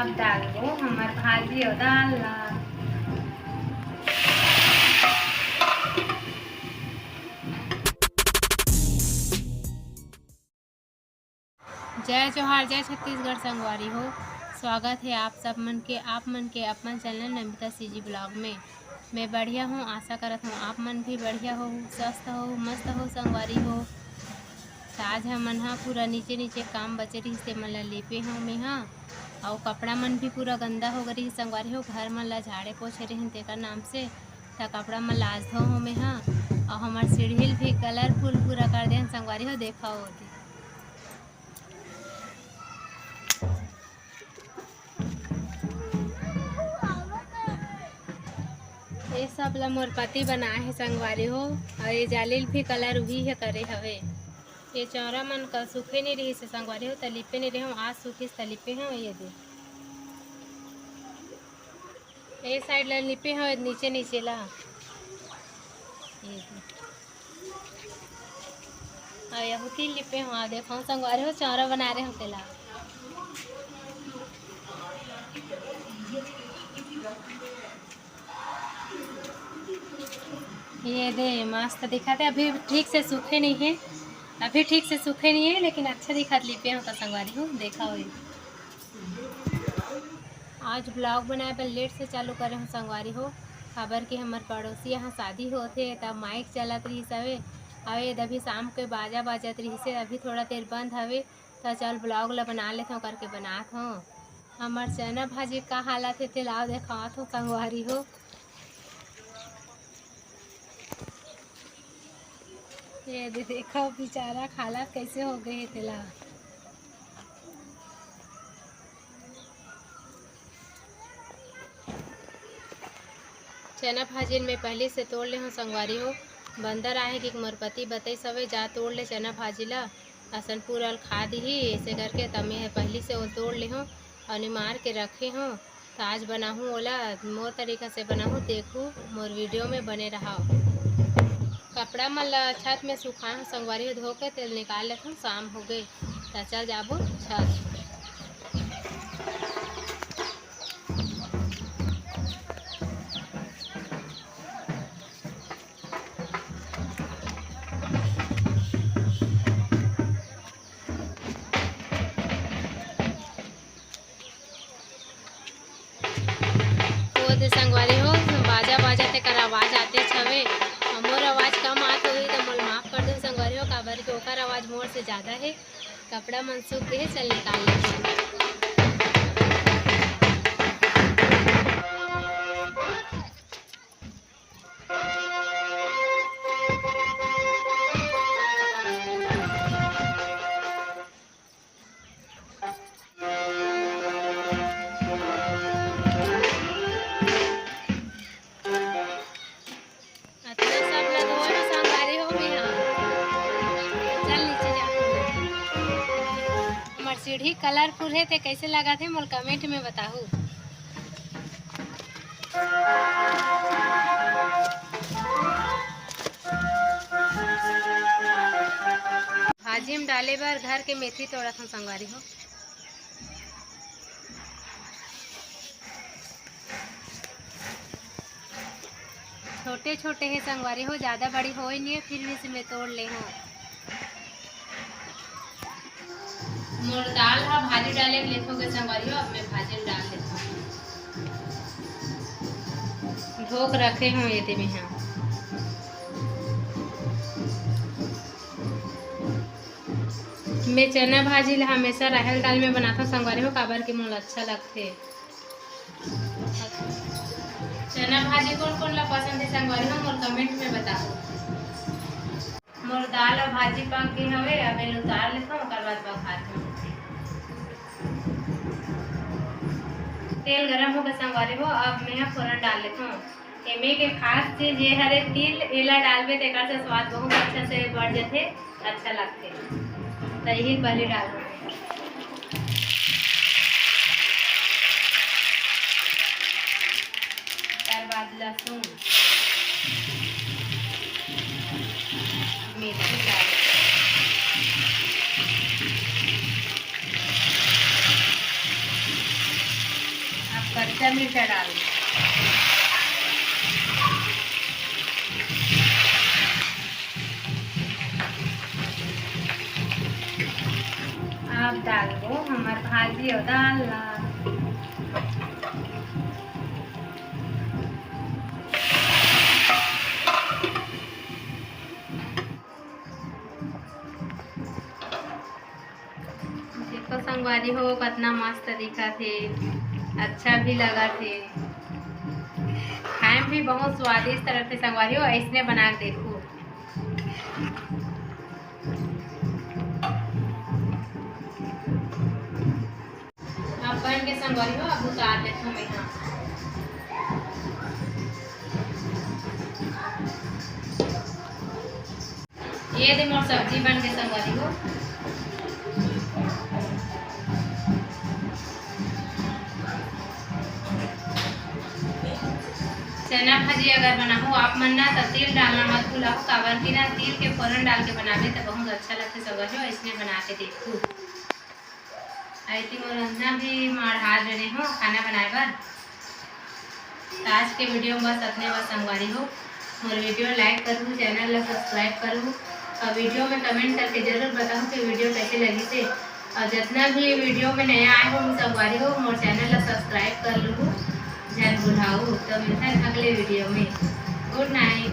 अब डालबो हमार भाजी और दाल ला। जय जोहार, जय छत्तीसगढ़ संगवारी हो। स्वागत है आप मन के अपन चैनल नमिता सीजी ब्लॉग में। मैं बढ़िया हूँ, आशा करत हूँ आप मन भी बढ़िया हो, स्वस्थ हो, मस्त हो संगवारी हो। तो आज हमन हा पूरा नीचे काम बचे रही से मन ला लेपे हूँ मैं हाँ, और कपड़ा मन भी पूरा गंदा हो गई संगवारी हो। घर मन ला झाड़े पोछे रही तेकर नाम से, तो कपड़ा मन ला आज धो हूँ मैं हाँ। और हमार सीढ़ी भी कलरफुल पूरा कर दे संगवारी हो, देखा होती। ये सब ला मोर पति बनाए है संगवारी हो, और ये जालिल भी कलर भी है करे हवे। ये चौरा मन कल सूखे नहीं रही से संगवारी हो, तलिपे नहीं रहे हूँ, आज सूखी तलिपे हैं। ये दे ये साइड ला लिपे हैं नीचे ला, ये और यहू तीन लिपे हैं। देखो संगवारी हो, चौरा बना रहे हैं तेला। ये दे मस्त दिखा थे, अभी ठीक से सूखे नहीं है, लेकिन अच्छा दिखा लिपे हो तो संगवारी हो, देखा हो। आज ब्लॉग बनाए पर लेट से चालू करे हूँ संगवारी हो, खबर कि हमार पड़ोसी यहाँ शादी होते तब माइक चलत रही हवे। अवे अभी शाम के बाजा बाजत रही से, अभी थोड़ा देर बंद हवे, तो चल ब्लॉग ला बना लेते हूँ करके बनात हूँ। हमार चना भाजी का हालत है लाओ देखात हूँ संगवारी हो। ये देखो बेचारा खाला कैसे हो गए है तेला। चना भाजी में पहले से तोड़ ले हूँ संगवारी हो। बंदर आए कि मोर पति बताई सवे जा तोड़ ले चना भाजी ला, असन पूरा खा दी ऐसे करके, तब मैं पहले से वो तोड़ ले हूँ और निमार के रखे हूँ। तो आज बनाऊँ ओला मोर तरीका से बनाऊँ, देखूँ मोर वीडियो में बने रहा। कपड़ा मन ला छत में सुखा हूँ संगवारी हो, धो के तेल निकाल लेता हूँ। शाम हो गई तो चल जाबो छत। संगवारी हो बाजा तेकर आवाज़ आते छवे, मोर आवाज़ कम आत होगी तो मोल माफ़ कर दो संगवारी हो, काबर के ओकर आवाज़ मोर से ज़्यादा है। कपड़ा मन सूख गए, चल निकाल लेते। सीढ़ी कलरफुल है तो कैसे लगा थे मोल कमेंट में बताओ। भाजी में डाले बार घर के मेथी तोड़ा था संगवारी हो। छोटे छोटे है संगवारी हो, ज़्यादा बड़ी हो ही नहीं है, फिर भी इसे मैं तोड़ ले हूँ। मोर दाल हा भाजी डाले के लेथो के संगवारी हो, अब मैं भाजी में डाल देता हूँ। धोक रखे हूँ ये में यहाँ। मैं चना भाजी ला हमेशा राहल दाल में बनाता हूँ संगवारी हो, काबर के मोला अच्छा लगते। चना भाजी कौन कौन ला पसंद है संगवारी हो, मोर कमेंट में बताओ। मोर दाल और भाजी पक गई हवे, अब मैं उतार लेता हूँ, ओकर बाद बघात हूँ। तेल गरम हो गए संगवारी हो, अब मैं यहाँ फोरन डाल लेता हूँ। एमे के खास चीज ये हरे तिल एला डालबे तेकर से स्वाद बहुत अच्छा से बढ़ जाते, अच्छा लगते। तो यही पहले डाल दो, त्यार बाद लहसुन मेथी डाल, कच्चा मिर्चा डाल दें। अब डाल दो हमार भाजी और दाल ला। देखो संगवारी हो कितना मस्त दिखा थे, अच्छा भी लगा थे, खाए भी बहुत स्वादिष्ट रहते संगवारी हो। ऐसने बना के देखो। अब बन के संगवारी हो, अब उतार लेते हूँ मैं। यहाँ ये दे मोर सब्जी बन के संगवारी हो। चना भाजी अगर बनाओ आप मन ना तो तेल डालना मत भूलाओ, काबर की ना तेल के फोरन डाल के बनावे तो बहुत अच्छा लगता है संगवारी हो। इसने बना के देखो। आई थिंक और अंजना भी माढ़ा रहे हो खाना बनाए बर। आज के वीडियो बस अपने बस संगवारी हो। और वीडियो लाइक करूँ, चैनल ला सब्सक्राइब करूँ और वीडियो में कमेंट करके जरूर बताऊँ कि वीडियो कैसे लगी थे। और जितना भी वीडियो में नया आए हो संगवारी हो मोर चैनल ला सब्सक्राइब कर लूँ, जन बुलाऊ। तो मिलता है अगले वीडियो में। Good night.